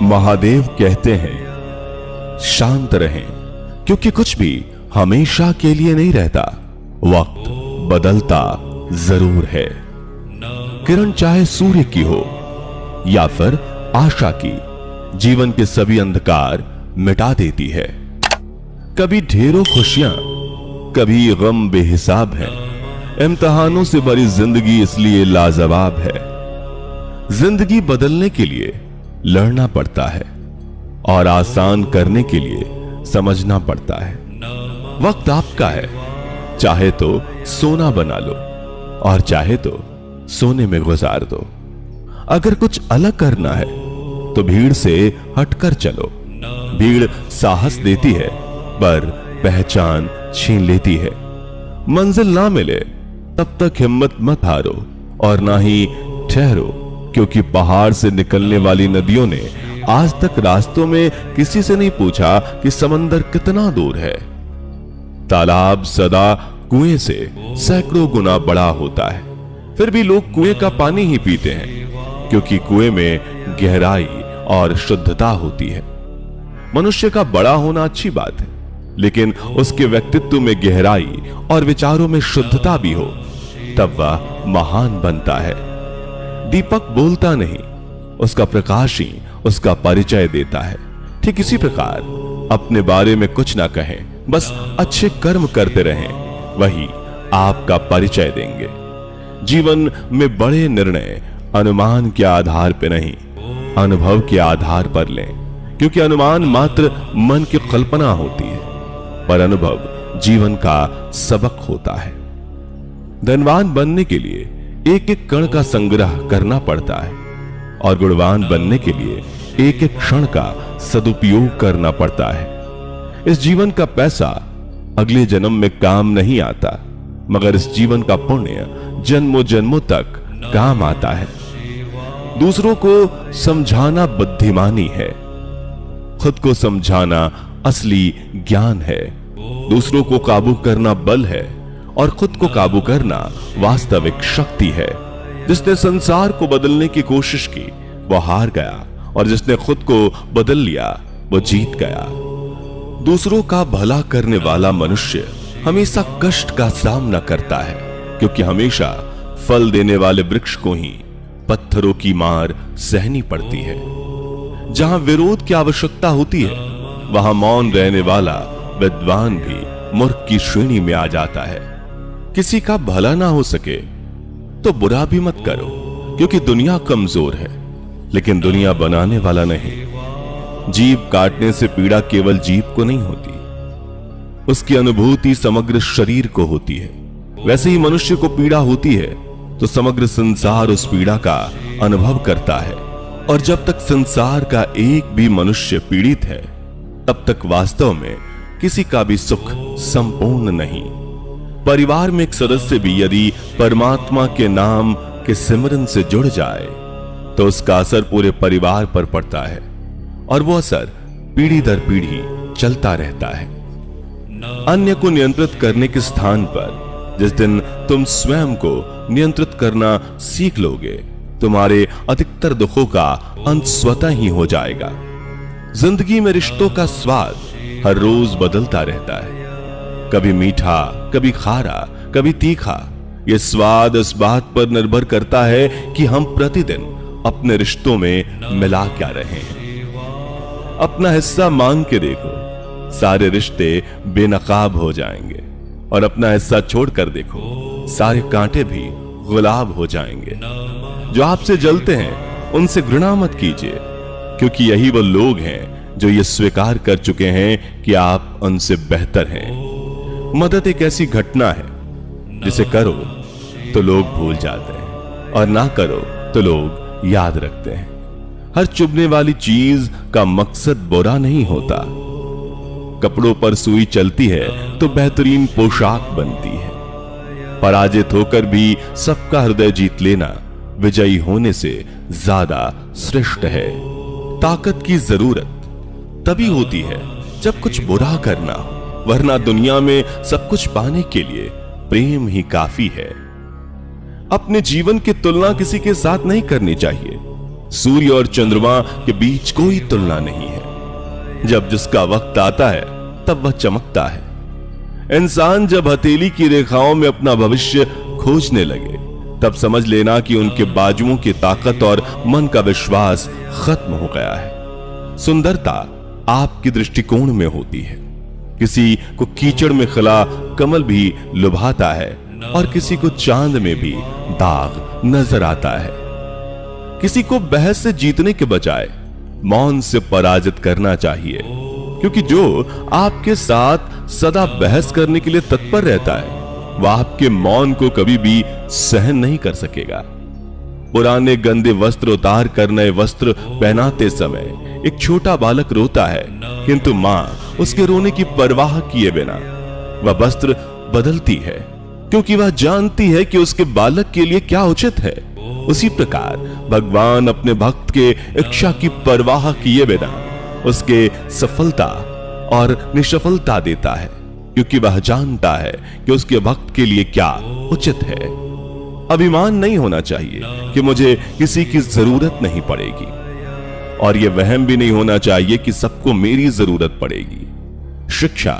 महादेव कहते हैं, शांत रहें, क्योंकि कुछ भी हमेशा के लिए नहीं रहता। वक्त बदलता जरूर है। किरण चाहे सूर्य की हो या फिर आशा की, जीवन के सभी अंधकार मिटा देती है। कभी ढेरों खुशियां, कभी गम बेहिसाब है। इम्तिहानों से भरी जिंदगी इसलिए लाजवाब है। जिंदगी बदलने के लिए लड़ना पड़ता है और आसान करने के लिए समझना पड़ता है। वक्त आपका है, चाहे तो सोना बना लो और चाहे तो सोने में गुजार दो। अगर कुछ अलग करना है तो भीड़ से हटकर चलो। भीड़ साहस देती है पर पहचान छीन लेती है। मंजिल ना मिले तब तक हिम्मत मत हारो और ना ही ठहरो, क्योंकि पहाड़ से निकलने वाली नदियों ने आज तक रास्तों में किसी से नहीं पूछा कि समंदर कितना दूर है। तालाब सदा कुएं से सैकड़ों गुना बड़ा होता है, फिर भी लोग कुएं का पानी ही पीते हैं, क्योंकि कुएं में गहराई और शुद्धता होती है। मनुष्य का बड़ा होना अच्छी बात है, लेकिन उसके व्यक्तित्व में गहराई और विचारों में शुद्धता भी हो, तब वह महान बनता है। दीपक बोलता नहीं, उसका प्रकाश ही उसका परिचय देता है। ठीक इसी प्रकार अपने बारे में कुछ ना कहें, बस अच्छे कर्म करते रहें, वही आपका परिचय देंगे। जीवन में बड़े निर्णय अनुमान के आधार पर नहीं, अनुभव के आधार पर लें, क्योंकि अनुमान मात्र मन की कल्पना होती है, पर अनुभव जीवन का सबक होता है। धनवान बनने के लिए एक एक कण का संग्रह करना पड़ता है और गुणवान बनने के लिए एक एक क्षण का सदुपयोग करना पड़ता है। इस जीवन का पैसा अगले जन्म में काम नहीं आता, मगर इस जीवन का पुण्य जन्मों जन्मों तक काम आता है। दूसरों को समझाना बुद्धिमानी है, खुद को समझाना असली ज्ञान है। दूसरों को काबू करना बल है और खुद को काबू करना वास्तविक शक्ति है। जिसने संसार को बदलने की कोशिश की वो हार गया, और जिसने खुद को बदल लिया वो जीत गया। दूसरों का भला करने वाला मनुष्य हमेशा कष्ट का सामना करता है, क्योंकि हमेशा फल देने वाले वृक्ष को ही पत्थरों की मार सहनी पड़ती है। जहां विरोध की आवश्यकता होती है, वहां मौन रहने वाला विद्वान भी मूर्ख की श्रेणी में आ जाता है। किसी का भला ना हो सके तो बुरा भी मत करो, क्योंकि दुनिया कमजोर है, लेकिन दुनिया बनाने वाला नहीं। जीभ काटने से पीड़ा केवल जीभ को नहीं होती, उसकी अनुभूति समग्र शरीर को होती है। वैसे ही मनुष्य को पीड़ा होती है तो समग्र संसार उस पीड़ा का अनुभव करता है, और जब तक संसार का एक भी मनुष्य पीड़ित है, तब तक वास्तव में किसी का भी सुख संपूर्ण नहीं। परिवार में एक सदस्य भी यदि परमात्मा के नाम के सिमरन से जुड़ जाए तो उसका असर पूरे परिवार पर पड़ता है, और वो असर पीढ़ी दर पीढ़ी चलता रहता है। अन्य को नियंत्रित करने के स्थान पर जिस दिन तुम स्वयं को नियंत्रित करना सीख लोगे, तुम्हारे अधिकतर दुखों का अंत स्वतः ही हो जाएगा। जिंदगी में रिश्तों का स्वाद हर रोज बदलता रहता है, कभी मीठा, कभी खारा, कभी तीखा। यह स्वाद इस बात पर निर्भर करता है कि हम प्रतिदिन अपने रिश्तों में मिला क्या रहे हैं। अपना हिस्सा मांग के देखो, सारे रिश्ते बेनकाब हो जाएंगे, और अपना हिस्सा छोड़कर देखो, सारे कांटे भी गुलाब हो जाएंगे। जो आपसे जलते हैं उनसे घृणा मत कीजिए, क्योंकि यही वो लोग हैं जो ये स्वीकार कर चुके हैं कि आप उनसे बेहतर हैं। मदद एक ऐसी घटना है जिसे करो तो लोग भूल जाते हैं, और ना करो तो लोग याद रखते हैं। हर चुभने वाली चीज का मकसद बुरा नहीं होता। कपड़ों पर सुई चलती है तो बेहतरीन पोशाक बनती है। पराजित होकर भी सबका हृदय जीत लेना विजयी होने से ज्यादा श्रेष्ठ है। ताकत की जरूरत तभी होती है जब कुछ बुरा करना हो, वरना दुनिया में सब कुछ पाने के लिए प्रेम ही काफी है। अपने जीवन की तुलना किसी के साथ नहीं करनी चाहिए। सूर्य और चंद्रमा के बीच कोई तुलना नहीं है। जब जिसका वक्त आता है तब वह चमकता है। इंसान जब हथेली की रेखाओं में अपना भविष्य खोजने लगे तब समझ लेना कि उनके बाजुओं की ताकत और मन का विश्वास खत्म हो गया है। सुंदरता आपके दृष्टिकोण में होती है। किसी को कीचड़ में खिला कमल भी लुभाता है और किसी को चांद में भी दाग नजर आता है। किसी को बहस से जीतने के बजाय मौन से पराजित करना चाहिए, क्योंकि जो आपके साथ सदा बहस करने के लिए तत्पर रहता है वह आपके मौन को कभी भी सहन नहीं कर सकेगा। पुराने गंदे वस्त्र उतार कर नए वस्त्र पहनाते समय एक छोटा बालक रोता है, किंतु मां उसके रोने की परवाह किए बिना वह वस्त्र बदलती है, क्योंकि वह जानती है कि उसके बालक के लिए क्या उचित है। उसी प्रकार भगवान अपने भक्त के इच्छा की परवाह किए बिना उसके सफलता और निसफलता देता है, क्योंकि वह जानता है कि उसके भक्त के लिए क्या उचित है। अभिमान नहीं होना चाहिए कि मुझे किसी की जरूरत नहीं पड़ेगी, और यह वहम भी नहीं होना चाहिए कि सबको मेरी जरूरत पड़ेगी। शिक्षा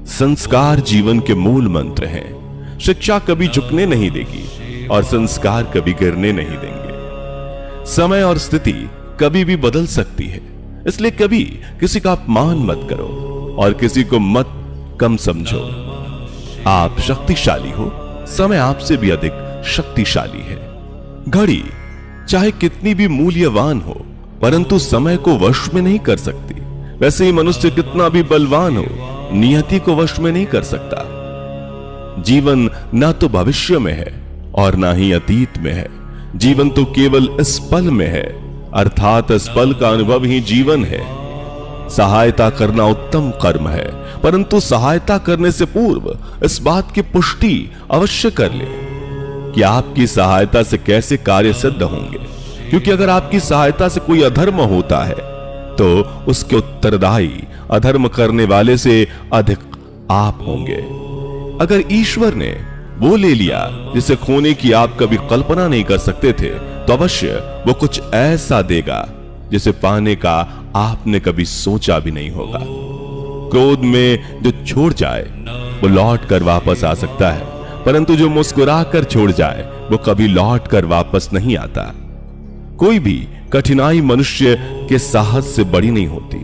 संस्कार जीवन के मूल मंत्र हैं। शिक्षा कभी झुकने नहीं देगी और संस्कार कभी गिरने नहीं देंगे। समय और स्थिति कभी भी बदल सकती है, इसलिए कभी किसी का अपमान मत करो और किसी को मत कम समझो। आप शक्तिशाली हो, समय आपसे भी अधिक शक्तिशाली है। घड़ी चाहे कितनी भी मूल्यवान हो, परंतु समय को वश में नहीं कर सकती। वैसे ही मनुष्य कितना भी बलवान हो, नियति को वश में नहीं कर सकता। जीवन ना तो भविष्य में है और ना ही अतीत में है। जीवन तो केवल इस पल में है, अर्थात इस पल का अनुभव ही जीवन है। सहायता करना उत्तम कर्म है, परंतु सहायता करने से पूर्व इस बात की पुष्टि अवश्य कर ले कि आपकी सहायता से कैसे कार्य सिद्ध होंगे, क्योंकि अगर आपकी सहायता से कोई अधर्म होता है तो उसके उत्तरदायी अधर्म करने वाले से अधिक आप होंगे। अगर ईश्वर ने वो ले लिया जिसे खोने की आप कभी कल्पना नहीं कर सकते थे, तो अवश्य वो कुछ ऐसा देगा जिसे पाने का आपने कभी सोचा भी नहीं होगा। क्रोध में जो छोड़ जाए वो लौट कर वापस आ सकता है, परंतु जो मुस्कुरा कर छोड़ जाए वो कभी लौट कर वापस नहीं आता। कोई भी कठिनाई मनुष्य के साहस से बड़ी नहीं होती।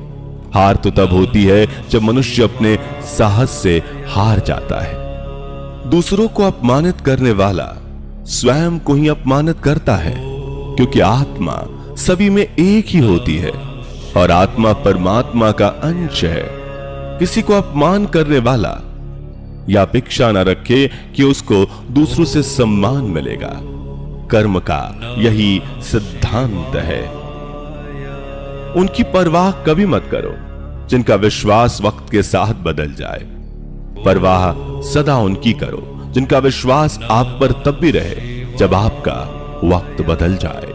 हार तो तब होती है जब मनुष्य अपने साहस से हार जाता है। दूसरों को अपमानित करने वाला स्वयं को ही अपमानित करता है, क्योंकि आत्मा सभी में एक ही होती है और आत्मा परमात्मा का अंश है। किसी को अपमान करने वाला या अपेक्षा न रखे कि उसको दूसरों से सम्मान मिलेगा। कर्म का यही सिद्धांत है। उनकी परवाह कभी मत करो जिनका विश्वास वक्त के साथ बदल जाए। परवाह सदा उनकी करो जिनका विश्वास आप पर तब भी रहे जब आपका वक्त बदल जाए।